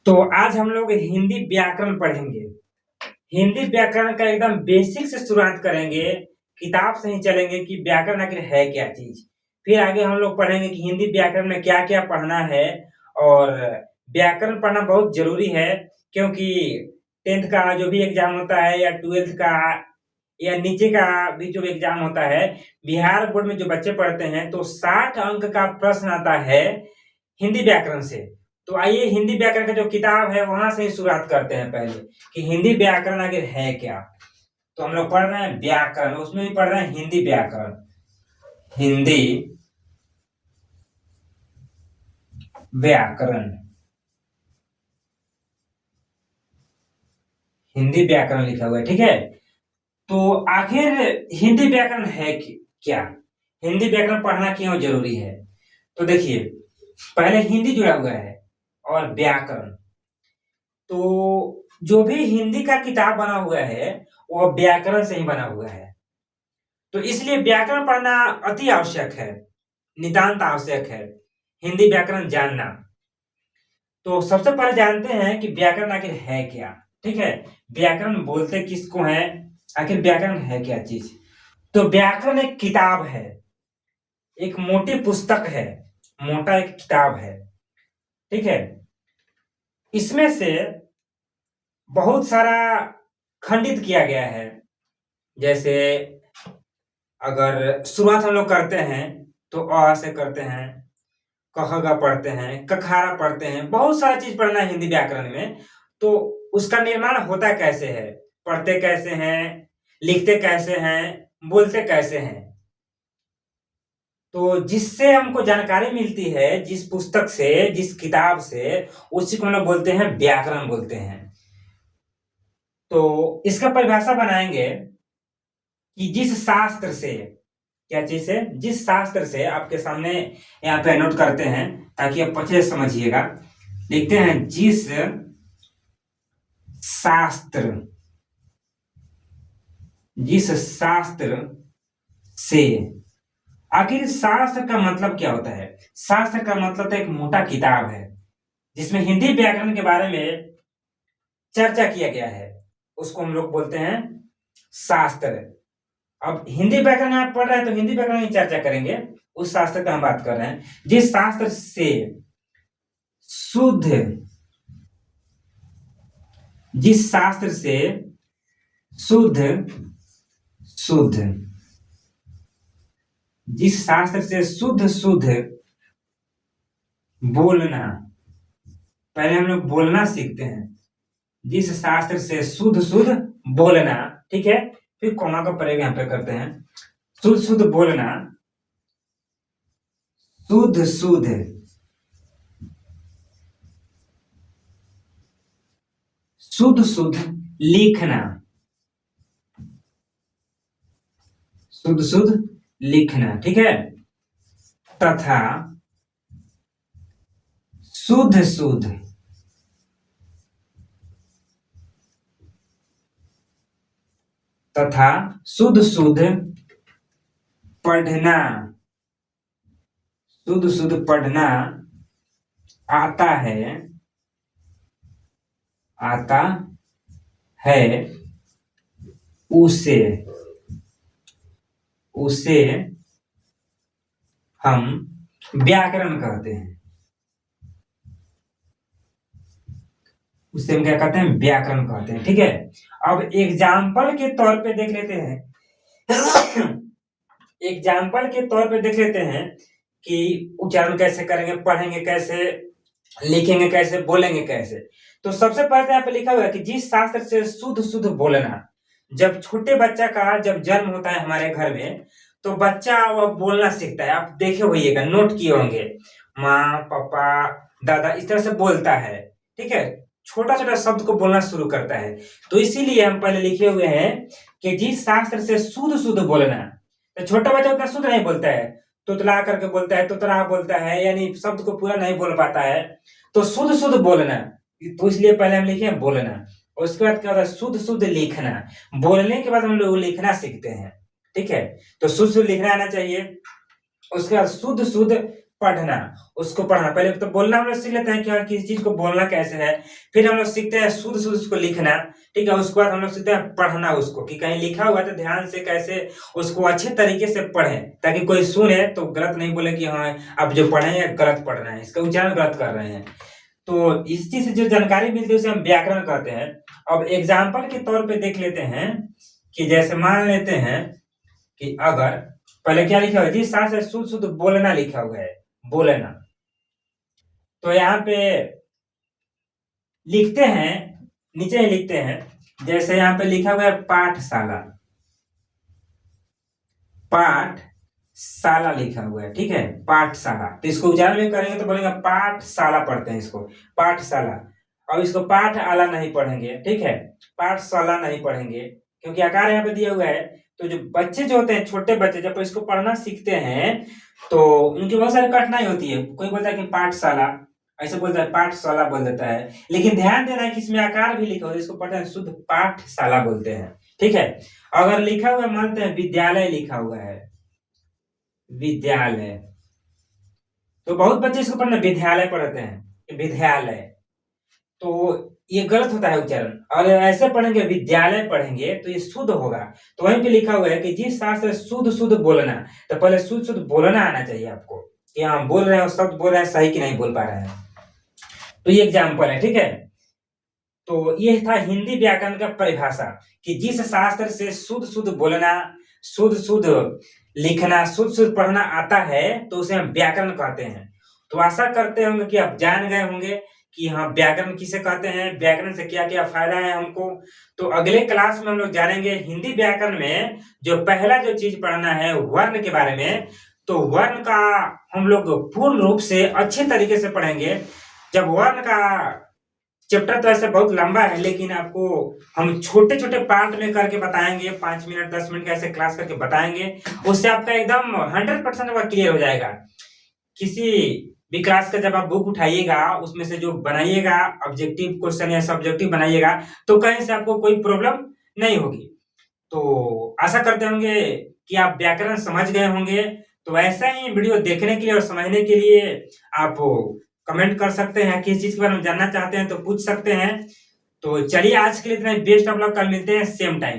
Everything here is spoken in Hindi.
तो आज हम लोग हिंदी व्याकरण पढ़ेंगे। हिंदी व्याकरण का एकदम बेसिक से शुरुआत करेंगे, किताब से ही चलेंगे कि व्याकरण आखिर है क्या चीज़। फिर आगे हम लोग पढ़ेंगे कि हिंदी व्याकरण में क्या-क्या पढ़ना है और व्याकरण पढ़ना बहुत ज़रूरी है क्योंकि 10th का जो भी एग्ज़ाम होता है या 12th का या नीचे का भी जो एग्ज़ाम होता है, बिहार बोर्ड में जो बच्चे पढ़ते हैं तो 60 अंक का प्रश्न आता है हिंदी व्याकरण से। तो आइए हिंदी व्याकरण का जो किताब है वहाँ से ही शुरुआत करते हैं पहले कि हिंदी व्याकरण आखिर है क्या? तो हम लोग पढ़ रहे हैं व्याकरण, उसमें भी पढ़ रहे हैं हिंदी व्याकरण। हिंदी व्याकरण, हिंदी व्याकरण लिखा हुआ है, ठीक है? तो आखिर हिंदी व्याकरण है क्या? हिंदी व्याकरण पढ़ना क्यों ज़रूरी है? तो देखिए, पहले हिंदी जुड़ा हुआ है और व्याकरण। तो जो भी हिंदी का किताब बना हुआ है, वो व्याकरण से ही बना हुआ है। तो इसलिए व्याकरण पढ़ना अति आवश्यक है, नितांत आवश्यक है, हिंदी व्याकरण जानना। तो सबसे पहले जानते हैं कि व्याकरण आखिर है क्या? ठीक है? व्याकरण बोलते किसको हैं? आखिर व्याकरण है क्या चीज़? तो व्याकरण एक किताब है, एक मोटी पुस्तक है, मोटा एक किताब है, ठीक है? इसमें से बहुत सारा खंडित किया गया है। जैसे अगर शुरुआत हम लोग करते हैं, तो अ से करते हैं, क, ख, ग पढ़ते हैं, कखारा पढ़ते हैं, बहुत सारा चीज़ पढ़ना है हिंदी व्याकरण में। तो उसका निर्माण होता कैसे है? पढ़ते कैसे हैं? लिखते कैसे हैं? बोलते कैसे हैं? तो जिससे हमको जानकारी मिलती है, जिस पुस्तक से, जिस किताब से, उसी को हम लोग बोलते हैं व्याकरण बोलते हैं। तो इसका परिभाषा बनाएँगे कि जिस शास्त्र से क्या चीज़ से? जिस शास्त्र से आपके सामने यहाँ पे नोट करते हैं ताकि आप अच्छे से समझिएगा। लिखते हैं जिस शास्त्र जिस शास्त्र से। आखिर शास्त्र का मतलब क्या होता है? शास्त्र का मतलब तो एक मोटा किताब है, जिसमें हिंदी व्याकरण के बारे में चर्चा किया गया है। उसको हम लोग बोलते हैं शास्त्र। अब हिंदी व्याकरण आप पढ़ रहे हैं तो हिंदी व्याकरण की चर्चा करेंगे, उस शास्त्र का हम बात कर रहे हैं। जिस शास्त्र से शुद्ध जिस शास्त्र से शुद्ध शुद्ध जिस शास्त्र से शुद्ध बोलना, पहले हम लोग बोलना सीखते हैं। जिस शास्त्र से शुद्ध बोलना, ठीक है? फिर कॉमा का प्रयोग यहाँ पे करते हैं। शुद्ध बोलना, शुद्ध शुद्ध लिखना, शुद्ध लिखना, ठीक है? तथा शुद्ध तथा शुद्ध पढ़ना, शुद्ध पढ़ना आता है उसे हम व्याकरण कहते हैं। उसे हम क्या कहते हैं? व्याकरण कहते हैं, ठीक है? अब एग्जाम्पल के तौर पे देख लेते हैं एग्जाम्पल के तौर पे देख लेते हैं कि उच्चारण कैसे करेंगे, पढ़ेंगे कैसे, लिखेंगे कैसे, बोलेंगे कैसे। तो सबसे पहले तो यहाँ पे लिखा हुआ है कि जिस शास्त्र से शुद्ध बोलना। जब छोटे बच्चा का जब जन्म होता है हमारे घर में, तो बच्चा वह बोलना सीखता है। आप देखे होइएगा, नोट किए होंगे, माँ, पापा, दादा, इस तरह से बोलता है, ठीक है? छोटा-छोटा शब्द को बोलना शुरू करता है। तो इसीलिए हम पहले लिखे हुए हैं कि जिस शास्त्र से शुद्ध बोलना। तो छोटा बच्चा उतना शुद्ध नहीं बोलता है, तुतला करके बोलता है, तुतरा बोलता है, यानी शब्द को पूरा नहीं बोल पाता है। तो शुद्ध बोलना, तो इसलिए पहले हम लिखे हैं बोलना। और उसके बाद क्या होता है? शुद्ध लिखना। बोलने के बाद हम लोग लिखना सीखते हैं, ठीक है? तो शुद्ध लिखना आना चाहिए। उसके बाद शुद्ध पढ़ना, उसको पढ़ना। पहले तो बोलना हम लोग सीख लेते हैं कि हाँ, किसी चीज़ को बोलना कैसे है। फिर हम लोग सीखते हैं शुद्ध-शुद्ध उसको लिखना, ठीक है? उसके बाद हम लोग सीखते हैं पढ़ना उसको, कि कहीं लिखा हुआ है तो ध्यान से कैसे उसको अच्छे तरीके से पढ़ें, ताकि कोई सुने तो गलत नहीं बोले कि हाँ, आप जो पढ़े हैं गलत पढ़ रहे हैं, इसका उच्चारण गलत कर रहे हैं। तो इस चीज़ से जो जानकारी मिलती है उसे हम व्याकरण कहते हैं। अब एग्ज़ाम्पल के तौर पे देख लेते हैं कि जैसे मान लेते हैं कि अगर पहले क्या लिखा हुआ है? जिस साँस से शुद्ध-शुद्ध बोलना लिखा हुआ है, बोलना। तो यहाँ पे लिखते हैं, नीचे ही लिखते हैं, जैसे यहाँ पे लिखा हुआ है पाठशाला, पाठशाला लिखा हुआ है, ठीक है? पाठशाला। तो इसको उच्चारण भी करेंगे तो बोलेंगे पाठशाला पढ़ते हैं इसको, पाठशाला। अब इसको पाठशाला नहीं पढ़ेंगे, ठीक है? पाठशाला नहीं पढ़ेंगे, क्योंकि आकार यहाँ पे दिया हुआ है। तो जो बच्चे जो होते हैं, छोटे बच्चे जब इसको पढ़ना सीखते हैं, तो उनकी बहुत सारी कठिनाई होती है। कोई बोलता है कि पाठशाला, ऐसे बोलता है पाठशाला बोल देता है। लेकिन ध्यान देना है कि इसमें आकार भी लिखा हुआ है, इसको पढ़ते हैं शुद्ध पाठशाला बोलते हैं, ठीक है? अगर लिखा हुआ है मानते हैं विद्यालय लिखा हुआ है, विद्यालय, तो बहुत बच्चे इसको पढ़ना विद्यालय पढ़ते हैं, विद्यालय। तो ये गलत होता है उच्चारण। और ऐसे पढ़ेंगे विद्यालय पढ़ेंगे तो ये शुद्ध होगा। तो वहीं पे लिखा हुआ है कि जिस साँस से शुद्ध-शुद्ध बोलना, तो पहले शुद्ध-शुद्ध बोलना आना चाहिए आपको, कि हाँ, बोल रहे हैं और शब्द बोल रहे हैं सही कि नहीं बोल पा रहे हैं। तो ये एग्ज़ाम्पल है, ठीक है? तो ये था हिंदी व्याकरण का परिभाषा, कि जिस शास्त्र से शुद्ध-शुद्ध बोलना, शुद्ध-शुद्ध लिखना, शुद्ध-शुद्ध पढ़ना आता है, तो उसे हम व्याकरण कहते हैं। तो आशा करते होंगे कि आप जान गए होंगे कि हाँ, व्याकरण किसे कहते हैं, व्याकरण से क्या-क्या फ़ायदा है हमको। तो अगले क्लास में हम लोग जानेंगे हिंदी व्याकरण में जो पहला जो चीज़ पढ़ना है वर्ण के बारे में। तो वर्ण का हम लोग पूर्ण रूप से अच्छे तरीके से पढ़ेंगे। जब वर्ण का चैप्टर तो ऐसे बहुत लंबा है, लेकिन आपको हम छोटे-छोटे पार्ट में करके बताएँगे, 5 मिनट, 10 मिनट का ऐसे क्लास करके बताएँगे। उससे आपका एकदम 100% आपका क्लियर हो जाएगा। किसी भी क्लास का जब आप बुक उठाइएगा, उसमें से जो बनाइएगा ऑब्जेक्टिव क्वेश्चन या सब्जेक्टिव बनाइएगा, तो कहीं से आपको कोई प्रॉब्लम नहीं होगी। तो आशा करते होंगे कि आप व्याकरण समझ गए होंगे। तो ऐसा ही वीडियो देखने के लिए और समझने के लिए आप कमेंट कर सकते हैं, किस चीज़ के बारे में जानना चाहते हैं तो पूछ सकते हैं। तो चलिए आज के लिए इतना ही, बेस्ट ऑफ लक, कल मिलते हैं सेम टाइम।